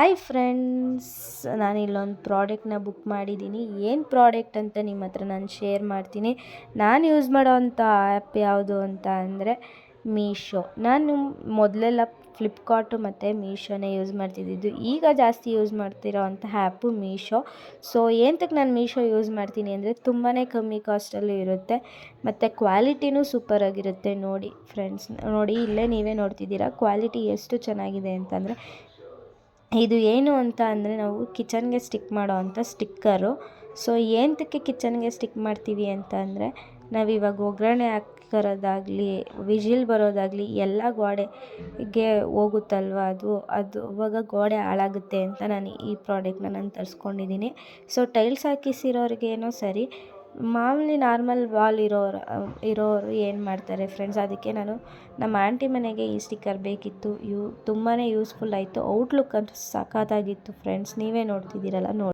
Hi friends, ನಾನಿಲ್ಲೊಂದು ಪ್ರಾಡಕ್ಟ್ನ book ಮಾಡಿದ್ದೀನಿ. ಏನು ಪ್ರಾಡಕ್ಟ್ ಅಂತ ನಿಮ್ಮ ಹತ್ರ ನಾನು ಶೇರ್ ಮಾಡ್ತೀನಿ. ನಾನು ಯೂಸ್ ಮಾಡೋವಂಥ ಆ್ಯಪ್ ಯಾವುದು ಅಂತ ಅಂದರೆ ಮೀಶೋ. ನಾನು ಮೊದಲೆಲ್ಲ ಫ್ಲಿಪ್ಕಾರ್ಟು ಮತ್ತು ಮೀಶೋನೇ ಯೂಸ್ ಮಾಡ್ತಿದ್ದಿದ್ದು. ಈಗ ಜಾಸ್ತಿ ಯೂಸ್ ಮಾಡ್ತಿರೋವಂಥ ಆ್ಯಪು ಮೀಶೋ. ಸೊ ಏನಕ್ಕೆ ನಾನು ಮೀಶೋ ಯೂಸ್ ಮಾಡ್ತೀನಿ ಅಂದರೆ ತುಂಬಾ ಕಮ್ಮಿ ಕಾಸ್ಟಲ್ಲೂ ಇರುತ್ತೆ ಮತ್ತು ಕ್ವಾಲಿಟಿನೂ ಸೂಪರಾಗಿರುತ್ತೆ. ನೋಡಿ ಫ್ರೆಂಡ್ಸ್, ನೋಡಿ ಇಲ್ಲೇ ನೀವೇ ನೋಡ್ತಿದ್ದೀರಾ ಕ್ವಾಲಿಟಿ ಎಷ್ಟು ಚೆನ್ನಾಗಿದೆ ಅಂತಂದರೆ. ಇದು ಏನು ಅಂತ ಅಂದರೆ ನಾವು ಕಿಚನ್ಗೆ ಸ್ಟಿಕ್ ಮಾಡೋ ಅಂಥ ಸ್ಟಿಕ್ಕರು. ಸೊ ಏನಕ್ಕೆ ಕಿಚನ್ಗೆ ಸ್ಟಿಕ್ ಮಾಡ್ತೀವಿ ಅಂತ ಅಂದರೆ, ನಾವಿವಾಗ ಒಗ್ಗರಣೆ ಹಾಕೋದಾಗಲಿ, ವಿಜಿಲ್ ಬರೋದಾಗಲಿ ಎಲ್ಲ ಗೋಡೆಗೆ ಹೋಗುತ್ತಲ್ವ, ಅದು ಅವಾಗ ಗೋಡೆ ಹಾಳಾಗುತ್ತೆ ಅಂತ ನಾನು ಈ ಪ್ರಾಡಕ್ಟ್ನ ನಾನು ತರಿಸ್ಕೊಂಡಿದ್ದೀನಿ. ಸೊ ಟೈಲ್ಸ್ ಹಾಕಿಸಿರೋರಿಗೇನೋ ಸರಿ, ಮಾಮೂಲಿ ನಾರ್ಮಲ್ ವಾಲ್ ಇರೋರು ಏನು ಮಾಡ್ತಾರೆ ಫ್ರೆಂಡ್ಸ್, ಅದಕ್ಕೆ ನಾನು ನಮ್ಮ ಆಂಟಿ ಮನೆಗೆ ಈ ಸ್ಟಿಕ್ಕರ್ ಬೇಕಿತ್ತು. ತುಂಬಾ ಯೂಸ್ಫುಲ್ ಆಯಿತು. ಔಟ್ಲುಕ್ ಅಂತೂ ಸಖತ್ತಾಗಿತ್ತು ಫ್ರೆಂಡ್ಸ್, ನೀವೇ ನೋಡ್ತಿದ್ದೀರಲ್ಲ ನೋಡಿ.